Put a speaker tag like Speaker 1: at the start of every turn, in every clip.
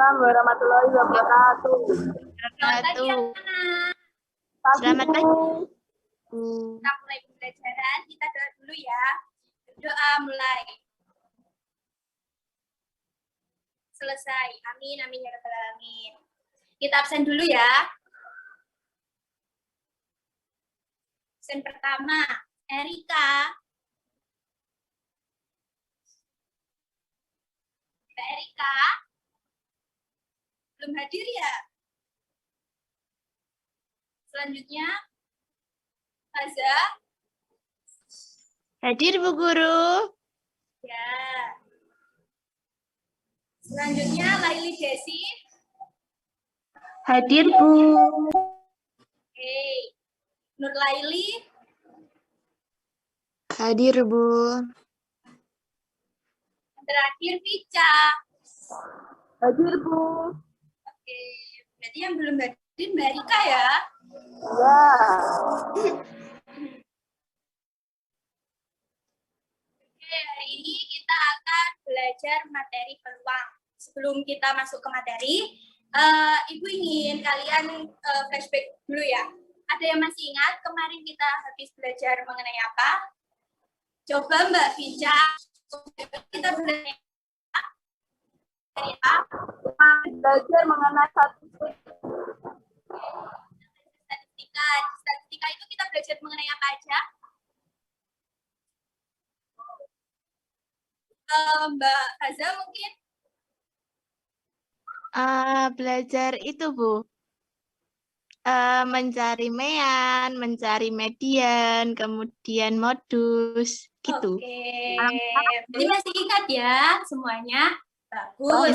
Speaker 1: Waalaikumsalam warahmatullahi wabarakatuh.
Speaker 2: Selamat pagi, anak-anak.
Speaker 1: Selamat pagi.
Speaker 2: Kita mulai pembelajaran. Kita doa dulu ya. Berdoa mulai. Selesai. Amin, amin ya rabbal alamin. Kita absen dulu ya. Absen pertama, Erika. Mbak Erika. Belum hadir ya? Selanjutnya, Faza.
Speaker 3: Hadir, Bu Guru.
Speaker 2: Ya. Selanjutnya, Laili Desi.
Speaker 1: Hadir, Bu.
Speaker 2: Oke. Nur Laili.
Speaker 3: Hadir, Bu.
Speaker 2: Yang terakhir, Pica.
Speaker 1: Hadir, Bu.
Speaker 2: Oke. Berarti yang belum hadir Mbak Rika ya?
Speaker 1: Ya.
Speaker 2: Oke, hari ini kita akan belajar materi peluang. Sebelum kita masuk ke materi, Ibu ingin kalian flashback dulu ya. Ada yang masih ingat kemarin kita habis belajar mengenai apa? Coba Mbak Pica, kita belajar dari apa?
Speaker 1: Belajar mengenai statistik.
Speaker 2: Statistika. Statistika itu kita belajar mengenai apa aja? Mbak Haza mungkin?
Speaker 3: Belajar itu, Bu. Mencari mean, mencari median, kemudian modus, gitu.
Speaker 2: Oke. Jadi masih ingat ya semuanya? Bagus.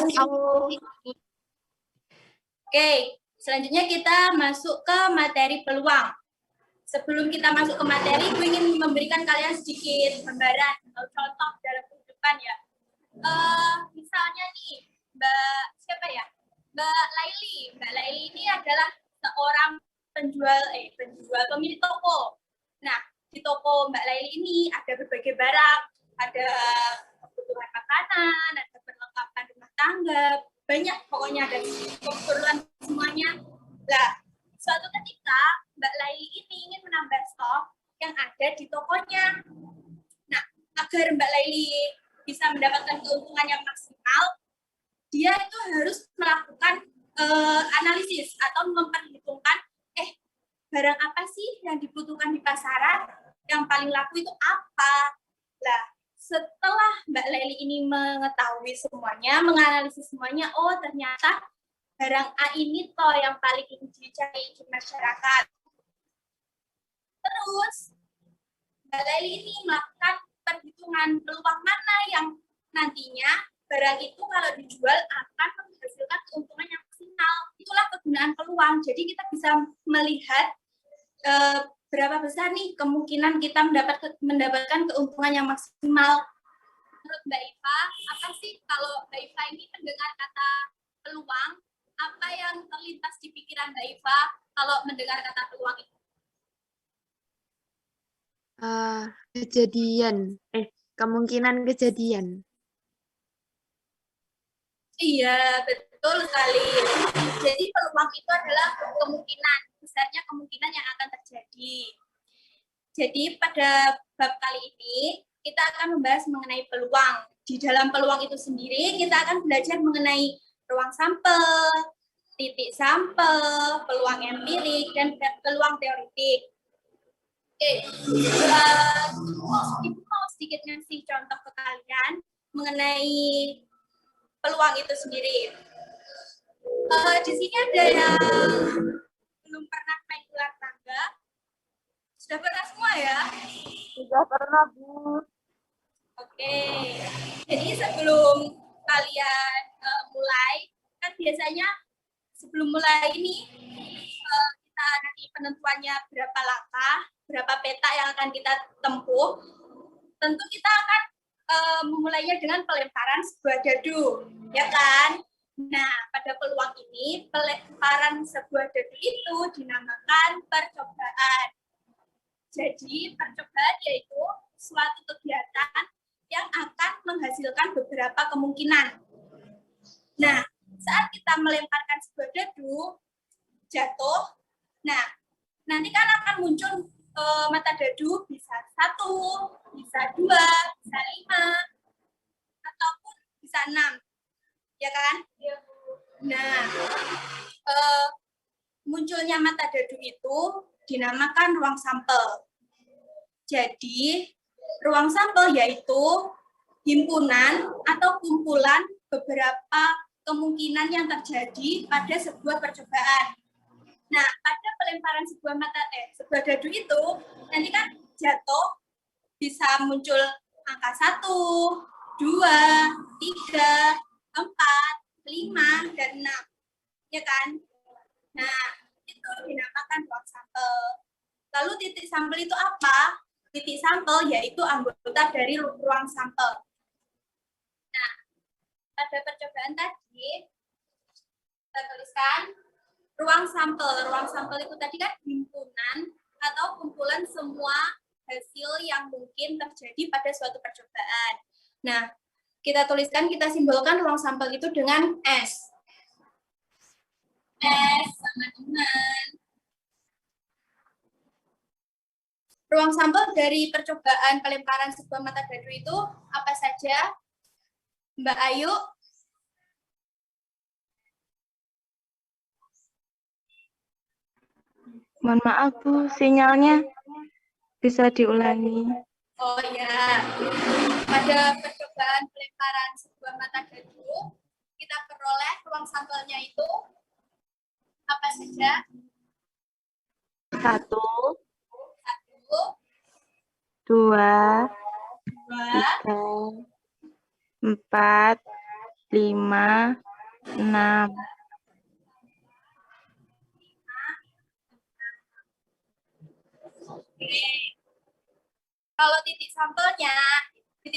Speaker 2: Oke, selanjutnya kita masuk ke materi peluang. Sebelum kita masuk ke materi, gue ingin memberikan kalian sedikit gambaran atau contoh dalam kehidupan ya. Misalnya nih, Mbak siapa ya? Mbak Laili. Mbak Laili ini adalah seorang pemilik toko. Nah, di toko Mbak Laili ini ada berbagai barang, ada kebutuhan makanan, ada perlengkapan rumah tangga, banyak pokoknya ada keperluan semuanya. Nah, suatu ketika Mbak Laili ini ingin menambah stok yang ada di tokonya. Nah, agar Mbak Laili bisa mendapatkan keuntungan yang maksimal, dia itu harus melakukan analisis atau memperhitungkan barang apa sih yang dibutuhkan di pasaran, yang paling laku itu apa. Nah, setelah Mbak Laili ini mengetahui semuanya, menganalisis semuanya, oh ternyata barang A ini toh yang paling dicari di masyarakat. Terus Mbak Laili ini melakukan perhitungan peluang mana yang nantinya barang itu kalau dijual akan menghasilkan keuntungan yang maksimal. Itulah kegunaan peluang. Jadi kita bisa melihat berapa besar nih kemungkinan kita mendapatkan keuntungan yang maksimal. Menurut Mbak Iva, apa sih kalau Mbak Iva ini mendengar kata peluang, apa yang terlintas di pikiran Mbak Iva kalau mendengar kata peluang itu?
Speaker 3: Kemungkinan kejadian.
Speaker 2: Iya, betul sekali. Jadi peluang itu adalah kemungkinan, besarnya kemungkinan yang akan terjadi. Jadi pada bab kali ini, kita akan membahas mengenai peluang. Di dalam peluang itu sendiri, kita akan belajar mengenai ruang sampel, titik sampel, peluang empirik, dan peluang teoritik. Oke, Ibu mau sedikit ngasih contoh ke kalian mengenai peluang itu sendiri. Di sini ada yang belum pernah naik ular tangga. Sudah pernah semua ya?
Speaker 1: Sudah pernah, Bu.
Speaker 2: Oke. Jadi sebelum kalian mulai, kan biasanya sebelum mulai ini kita nanti penentuannya berapa langkah, berapa peta yang akan kita tempuh. Tentu kita akan memulainya dengan pelemparan sebuah dadu, ya kan? Nah, pada peluang ini, pelemparan sebuah dadu itu dinamakan percobaan. Jadi, percobaan yaitu suatu kegiatan yang akan menghasilkan beberapa kemungkinan. Nah, saat kita kita melemparkan sebuah dadu, jatuh, nah nanti kan akan muncul mata dadu bisa 1, bisa 2, bisa 5, ataupun bisa 6, ya kan? Nah, munculnya mata dadu itu dinamakan ruang sampel. Jadi, ruang sampel yaitu himpunan atau kumpulan beberapa kemungkinan yang terjadi pada sebuah percobaan. Nah, pada pelemparan sebuah dadu itu, nanti kan jatuh bisa muncul angka 1, 2, 3, 4, 5, dan 6. Ya kan? Nah, itu dinamakan ruang sampel. Lalu titik sampel itu apa? Titik sampel yaitu anggota dari ruang sampel. Nah, pada percobaan tadi, kita tuliskan ruang sampel. Ruang sampel itu tadi kan himpunan atau kumpulan semua hasil yang mungkin terjadi pada suatu percobaan. Nah, kita tuliskan, kita simbolkan ruang sampel itu dengan S. S sama dengan ruang sampel dari percobaan pelemparan sebuah mata dadu itu apa saja? Mbak Ayu?
Speaker 3: Mohon maaf, Bu, sinyalnya bisa diulangi.
Speaker 2: Oh ya, pada percobaan pelemparan sebuah mata dadu, kita peroleh ruang sampelnya itu apa saja?
Speaker 3: 1,
Speaker 2: 1,
Speaker 3: 2,
Speaker 2: 2,
Speaker 3: 3, 4, 5, 6.
Speaker 2: Kalau titik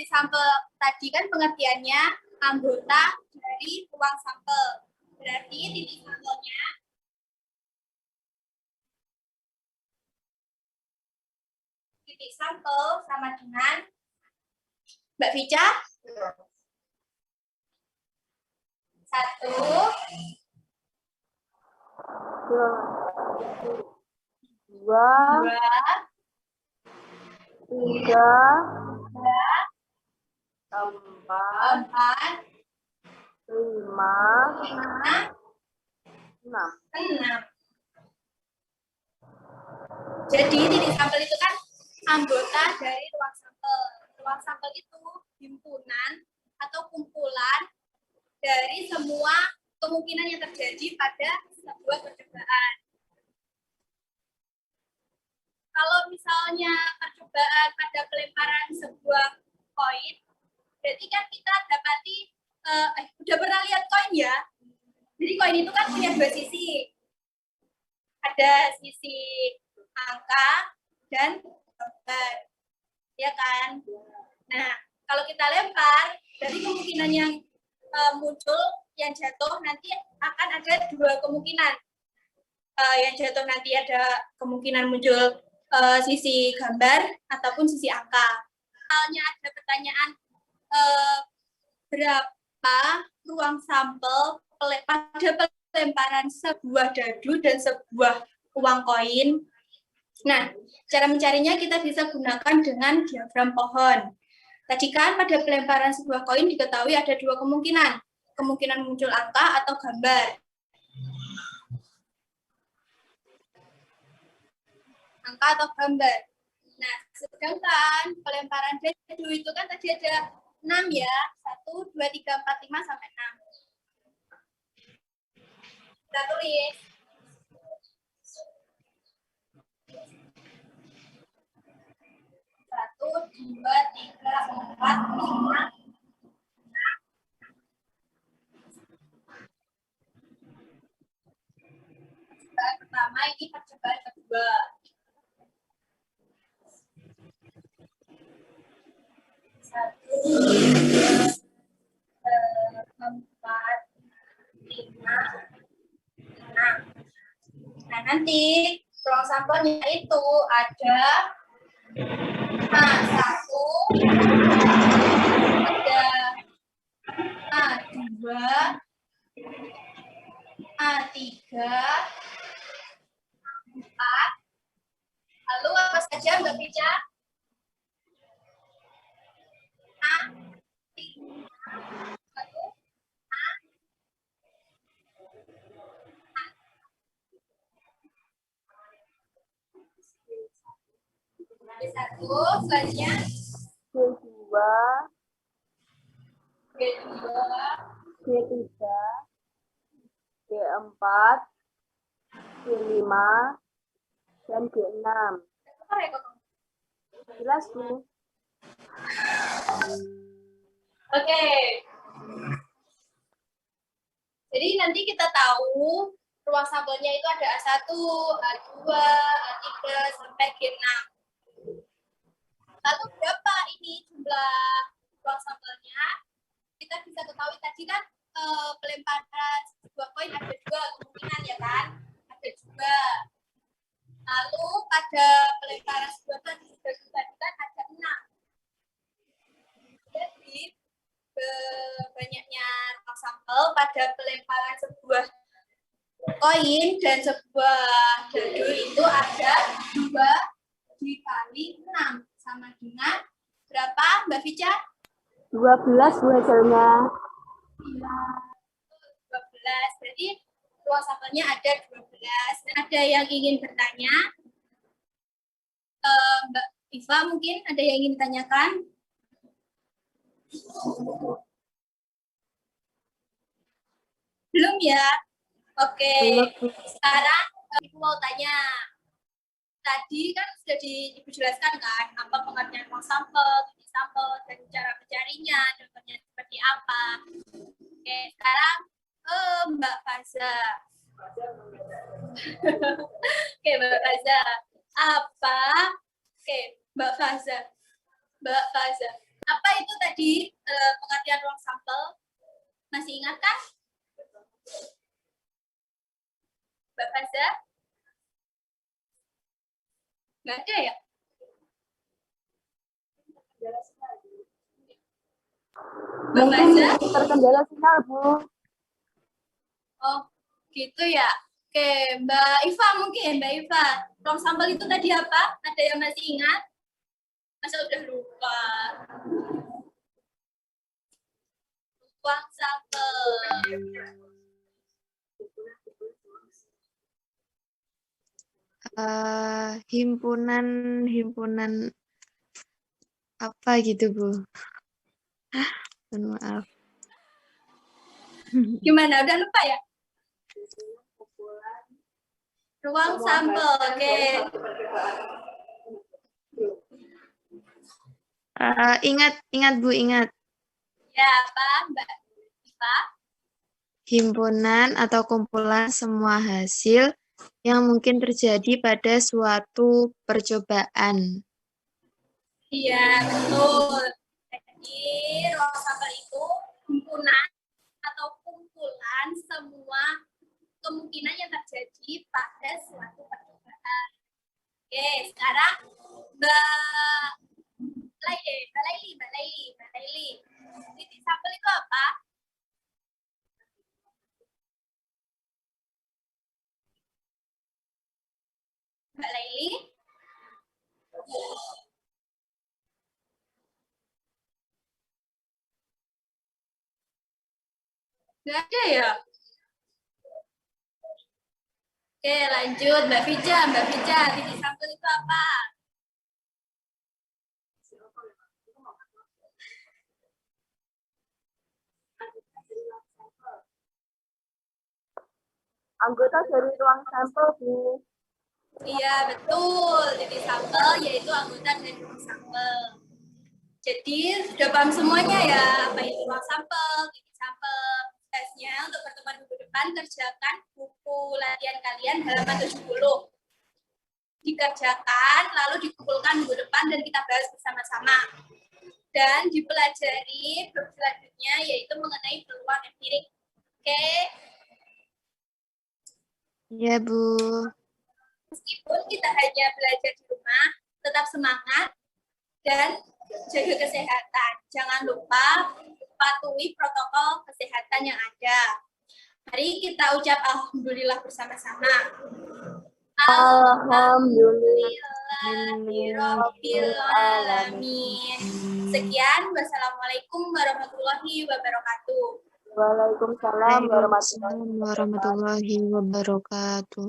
Speaker 2: sampel tadi kan pengertiannya anggota dari ruang sampel. Berarti titik sampel sama dengan Mbak Vica? 1,
Speaker 1: 2,
Speaker 2: 2,
Speaker 1: 3, 4,
Speaker 2: 4,
Speaker 1: 5,
Speaker 2: 5,
Speaker 1: 6.
Speaker 2: 6. Jadi titik sampel itu kan anggota dari ruang sampel. Ruang sampel itu himpunan atau kumpulan dari semua kemungkinan yang terjadi pada sebuah percobaan. Kalau misalnya percobaan pada pelemparan sebuah koin, berarti kan kita dapati, udah pernah lihat koin ya? Jadi koin itu kan punya dua sisi. Ada sisi angka dan gambar, ya kan? Nah, kalau kita lempar, dari kemungkinan yang muncul, yang jatuh nanti akan ada dua kemungkinan. Yang jatuh nanti ada kemungkinan muncul sisi gambar ataupun sisi angka. Misalnya ada pertanyaan berapa ruang sampel pada pelemparan sebuah dadu dan sebuah uang koin. Nah, cara mencarinya kita bisa gunakan dengan diagram pohon. Tadi kan pada pelemparan sebuah koin diketahui ada dua kemungkinan. Kemungkinan muncul angka atau gambar. Angka atau gambar. Nah, sedangkan pelemparan dadu itu kan tadi ada 6 ya. 1, 2, 3, 4, 5, sampai 6. Kita tulis. 1, 2, 3, 4, 5. Percobaan pertama, ini percobaan kedua. 1, 2, 3, 4, 5, 6. Nah, nanti ruang sampelnya itu ada 1, ada 2, A3, 4. Lalu apa saja Mbak Pica? B1, selanjutnya
Speaker 1: C2,
Speaker 2: B2,
Speaker 1: C3, C4, C5, dan C6.
Speaker 2: apa ya kok?
Speaker 1: Jelas, Bu?
Speaker 2: Oke. Jadi nanti kita tahu ruang sampelnya itu ada A1, A2, A3, sampai G6. Lalu berapa ini jumlah ruang sampelnya? Kita bisa ketahui tadi kan pelemparan sebuah koin ada 2 kemungkinan ya kan? Ada 2. Lalu pada pelemparan sebuah koin sudah dibandingkan ada 6. Jadi banyaknya ruang sampel pada pelemparan sebuah koin dan sebuah dadu itu ada 2 dikali 6 sama dengan berapa Mbak Vica?
Speaker 1: 12 Bu hasilnya.
Speaker 2: 12. Berarti ruang sampelnya ada 12. Dan ada yang ingin bertanya? Mbak Iva mungkin ada yang ingin ditanyakan? Belum ya? Oke. Sekarang Ibu mau tanya. Tadi kan sudah Ibu jelaskan kan apa pengertian ruang sampel, titik sampel, dan cara mencarinya, contohnya seperti apa. Oke, sekarang Mbak Faza. Oke, Mbak Faza. Apa? Oke, Mbak Faza. Mbak Faza. Apa itu tadi pengertian ruang sampel? Masih ingat kan? Mbak Faza? Nggak ada ya? Mbak Faza?
Speaker 1: Terkendala sinyal, Bu.
Speaker 2: Oh, gitu ya. Oke, Mbak Iva mungkin. Mbak Iva, ruang sampel itu tadi apa? Ada yang masih ingat? Masa udah lupa? Ruang sampel.
Speaker 3: Himpunan apa gitu, Bu? Mohon maaf.
Speaker 2: Gimana? Udah lupa ya? Ruang sampel, oke.
Speaker 3: Ingat Bu, ingat.
Speaker 2: Ya, apa Mbak Iva?
Speaker 3: Himpunan atau kumpulan semua hasil yang mungkin terjadi pada suatu percobaan.
Speaker 2: Iya, betul. Jadi, ruang sampel itu himpunan atau kumpulan semua kemungkinan yang terjadi pada suatu percobaan. Oke, sekarang Mbak Laili. Titik sampel itu apa? Mbak Laili? Nggak ada ya? Oke, lanjut. Mbak Vija, titik sampel itu apa?
Speaker 1: Anggota dari ruang sampel, Bu.
Speaker 2: Iya, betul. Titik sampel yaitu anggota dari ruang sampel. Jadi, sudah paham semuanya ya, apa itu ruang sampel, titik sampel. Tesnya untuk pertemuan minggu depan, kerjakan buku latihan kalian halaman 70. Dikerjakan, lalu dikumpulkan minggu depan dan kita bahas bersama-sama. Dan dipelajari bab selanjutnya yaitu mengenai peluang empirik. Oke?
Speaker 3: Ya, Bu.
Speaker 2: Meskipun kita hanya belajar di rumah, tetap semangat dan jaga kesehatan. Jangan lupa patuhi protokol kesehatan yang ada. Mari kita ucap alhamdulillah bersama-sama. Alhamdulillahirabbil alamin. Sekian, wassalamualaikum warahmatullahi wabarakatuh.
Speaker 1: Waalaikumsalam warahmatullahi
Speaker 3: Waalaikumsalam warahmatullahi wabarakatuh.